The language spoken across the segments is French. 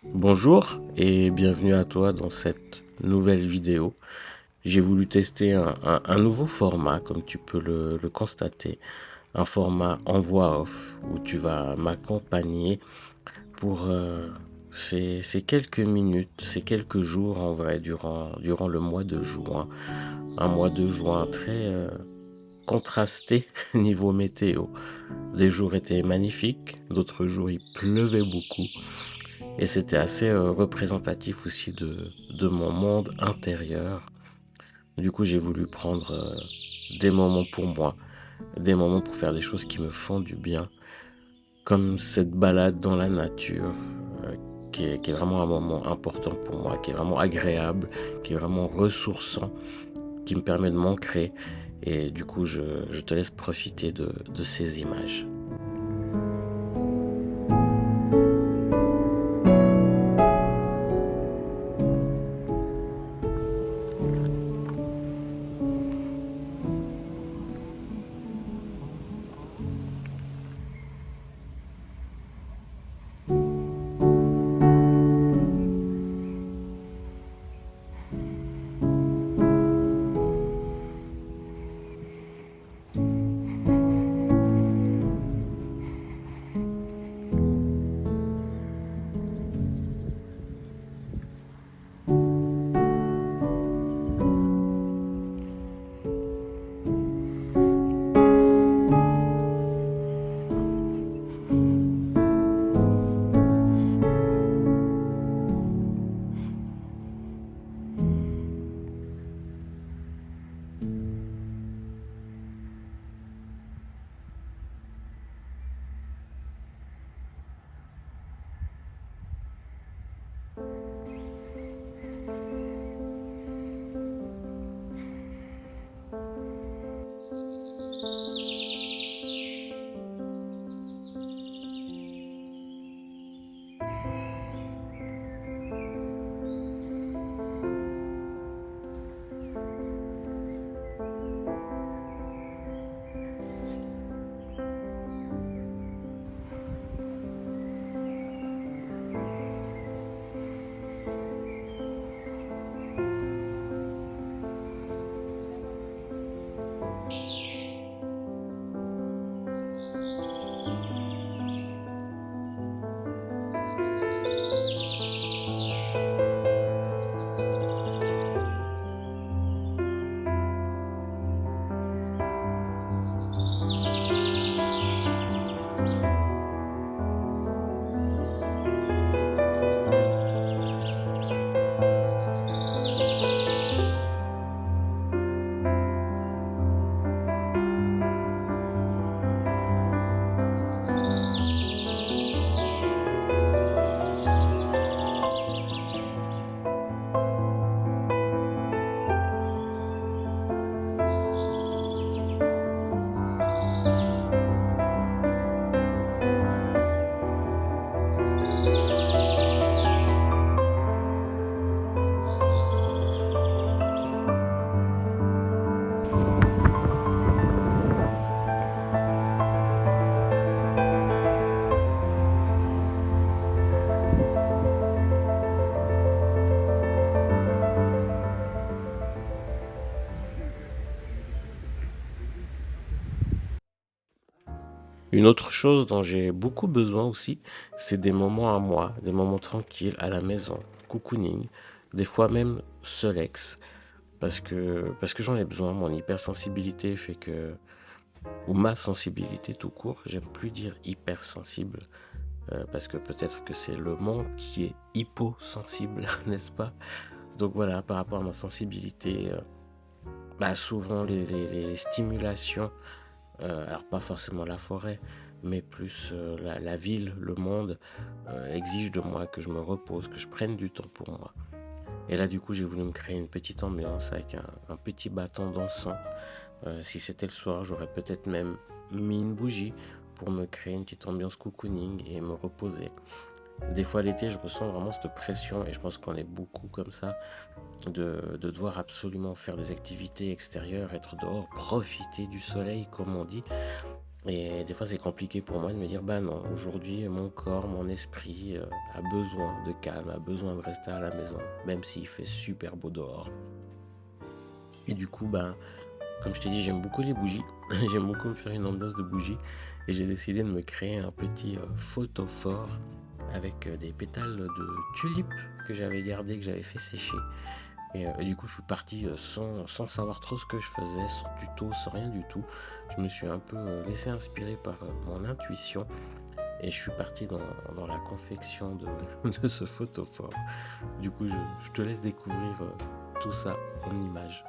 Bonjour et bienvenue à toi dans cette nouvelle vidéo. J'ai voulu tester un nouveau format, comme tu peux le constater, un format en voix off où tu vas m'accompagner pour ces quelques minutes, ces quelques jours en vrai durant le mois de juin. Un mois de juin très contrasté niveau météo. Des jours étaient magnifiques, d'autres jours il pleuvait beaucoup. Et c'était assez représentatif aussi de mon monde intérieur. Du coup, j'ai voulu prendre des moments pour moi, des moments pour faire des choses qui me font du bien, comme cette balade dans la nature, euh, qui est vraiment un moment important pour moi, qui est vraiment agréable, qui est vraiment ressourçant, qui me permet de m'ancrer. Et du coup, je te laisse profiter de ces images. Une autre chose dont j'ai beaucoup besoin aussi, c'est des moments à moi, des moments tranquilles à la maison, cocooning, des fois même seulex, parce que j'en ai besoin. Mon hypersensibilité fait que, ou ma sensibilité tout court, j'aime plus dire hypersensible, parce que peut-être que c'est le monde qui est hyposensible, n'est-ce pas? Donc voilà, par rapport à ma sensibilité, souvent les stimulations, alors pas forcément la forêt, mais plus la ville, le monde, exige de moi que je me repose, que je prenne du temps pour moi. Et là, du coup, j'ai voulu me créer une petite ambiance avec un petit bâton d'encens. Si c'était le soir, j'aurais peut-être même mis une bougie pour me créer une petite ambiance cocooning et me reposer. Des fois, l'été, je ressens vraiment cette pression, et je pense qu'on est beaucoup comme ça, de devoir absolument faire des activités extérieures, être dehors, profiter du soleil, comme on dit. Et des fois, c'est compliqué pour moi de me dire, bah non, aujourd'hui, mon corps, mon esprit a besoin de calme, a besoin de rester à la maison, même s'il fait super beau dehors. Et du coup, ben, comme je t'ai dit, j'aime beaucoup les bougies. J'aime beaucoup me faire une ambiance de bougies. Et j'ai décidé de me créer un petit photophore avec des pétales de tulipes que j'avais gardés, que j'avais fait sécher. Et du coup, je suis parti sans savoir trop ce que je faisais, sans tuto, sans rien du tout. Je me suis un peu laissé inspirer par mon intuition et je suis parti dans la confection de ce photophore. Du coup, je te laisse découvrir tout ça en images.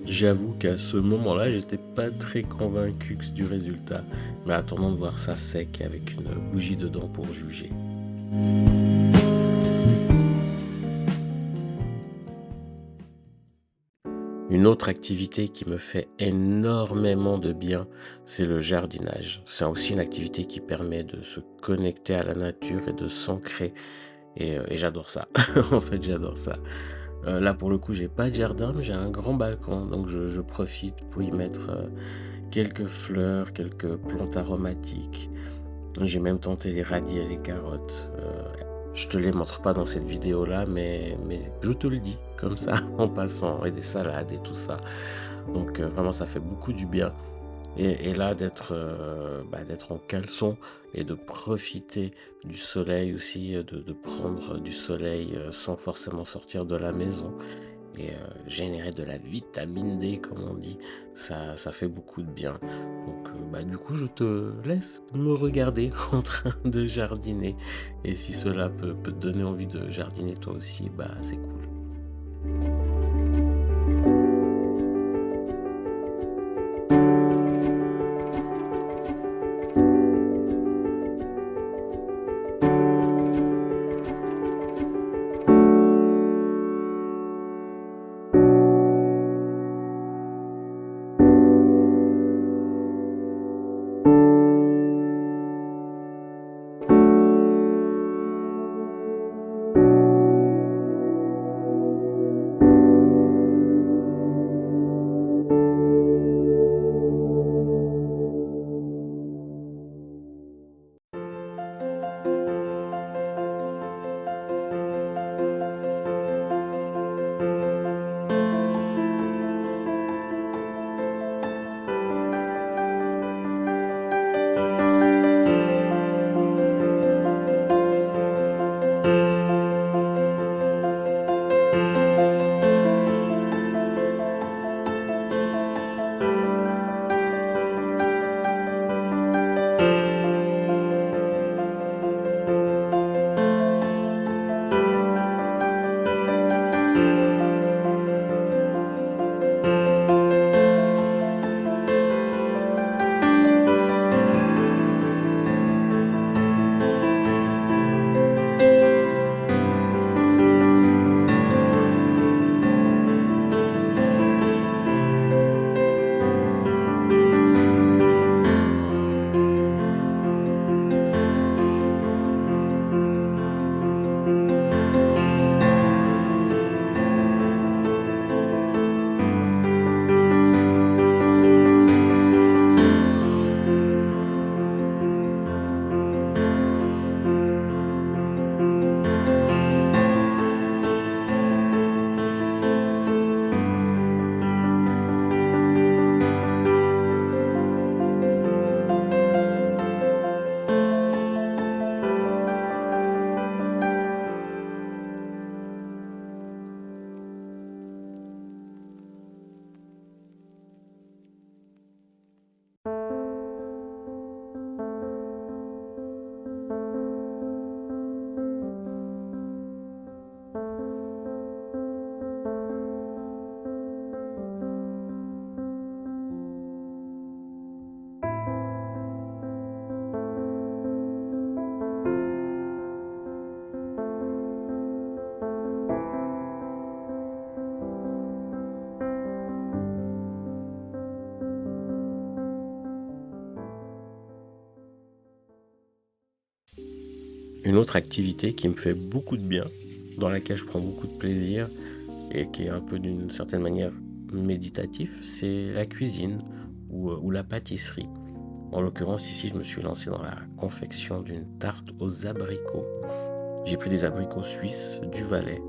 J'avoue qu'à ce moment-là, j'étais pas très convaincu du résultat, mais attendons de voir ça sec avec une bougie dedans pour juger. Une autre activité qui me fait énormément de bien, c'est le jardinage. C'est aussi une activité qui permet de se connecter à la nature et de s'ancrer. Et j'adore ça. En fait, j'adore ça. Là, pour le coup, j'ai pas de jardin, mais j'ai un grand balcon. Donc, je profite pour y mettre quelques fleurs, quelques plantes aromatiques. J'ai même tenté les radis et les carottes. Je te les montre pas dans cette vidéo-là, mais je te le dis comme ça en passant, et des salades et tout ça. Donc vraiment, ça fait beaucoup du bien. Et là, d'être en caleçon et de profiter du soleil aussi, de prendre du soleil sans forcément sortir de la maison et générer de la vitamine D, comme on dit, ça fait beaucoup de bien. Donc, du coup, je te laisse me regarder en train de jardiner. Et si cela peut te donner envie de jardiner toi aussi, c'est cool. Une autre activité qui me fait beaucoup de bien, dans laquelle je prends beaucoup de plaisir et qui est un peu d'une certaine manière méditatif, c'est la cuisine ou la pâtisserie. En l'occurrence, ici, je me suis lancé dans la confection d'une tarte aux abricots. J'ai pris des abricots suisses du Valais,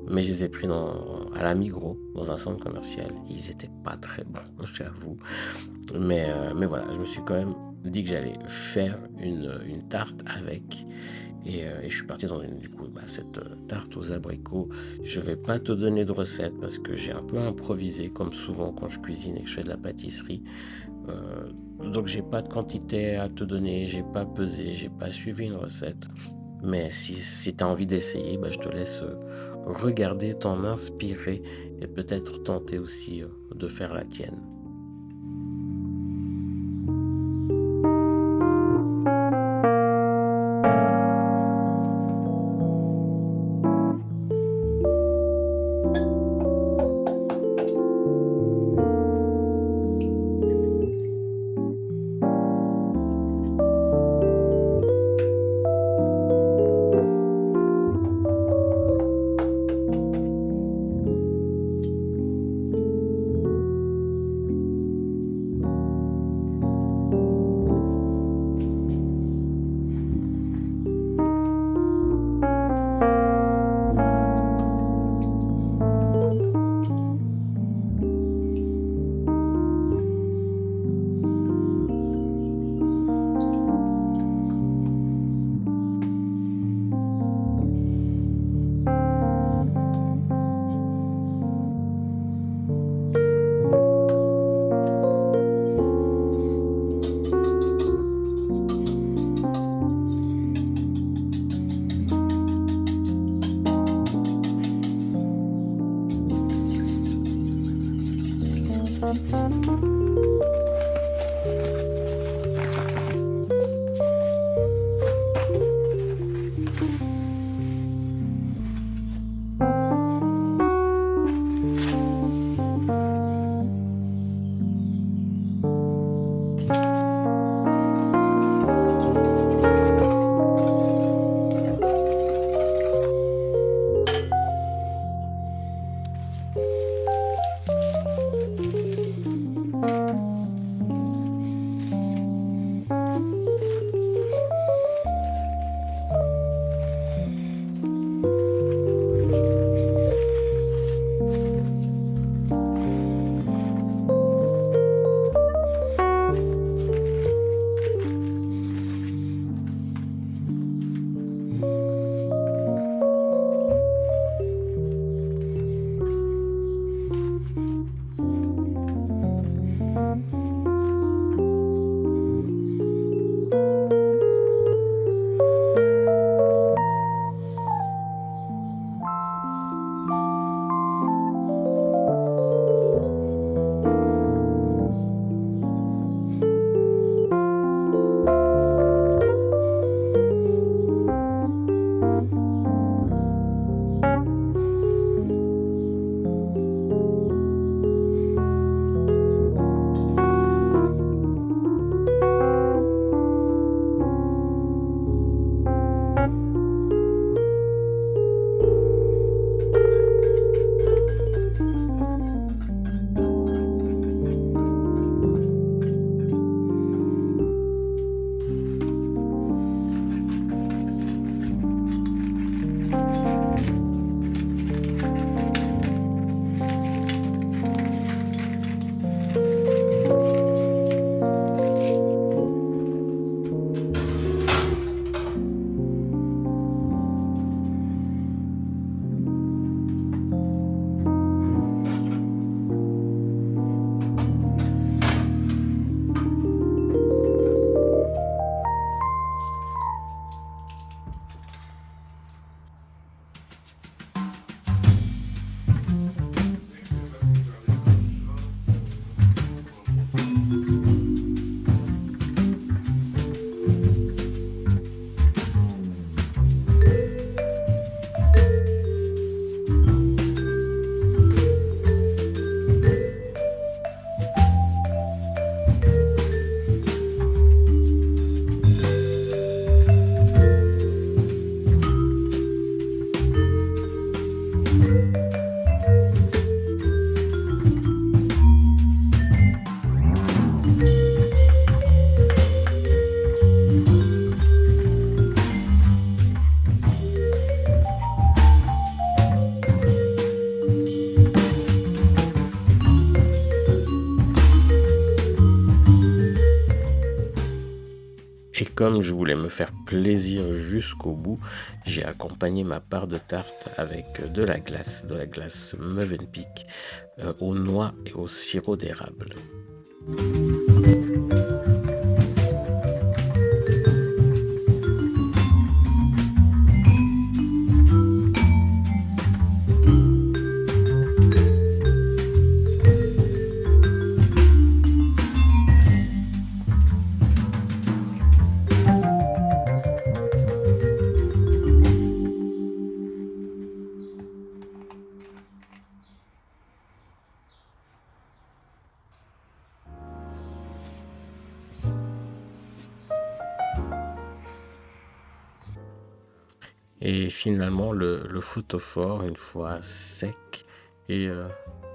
mais je les ai pris à la Migros, dans un centre commercial. Ils étaient pas très bons, j'avoue. Mais voilà, je me suis quand même dit que j'allais faire une tarte avec. Et je suis parti dans cette tarte aux abricots. Je vais pas te donner de recette parce que j'ai un peu improvisé, comme souvent quand je cuisine et que je fais de la pâtisserie. Donc j'ai pas de quantité à te donner, j'ai pas pesé, j'ai pas suivi une recette. Mais si tu as envie d'essayer, je te laisse regarder, t'en inspirer et peut-être tenter aussi de faire la tienne. comme je voulais me faire plaisir jusqu'au bout, j'ai accompagné ma part de tarte avec de la glace Mövenpick aux noix et au sirop d'érable. Et finalement, le photophore, une fois sec et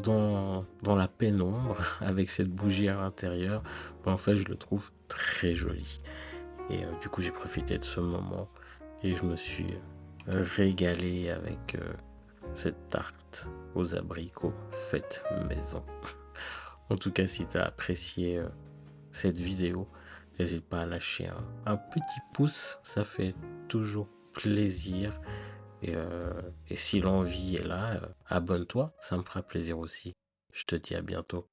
dans la pénombre, avec cette bougie à l'intérieur, en fait, je le trouve très joli. Et du coup, j'ai profité de ce moment et je me suis régalé avec cette tarte aux abricots faite maison. En tout cas, si tu as apprécié cette vidéo, n'hésite pas à lâcher un petit pouce, ça fait toujours plaisir. Et si l'envie est là, abonne-toi, ça me fera plaisir aussi. Je te dis à bientôt.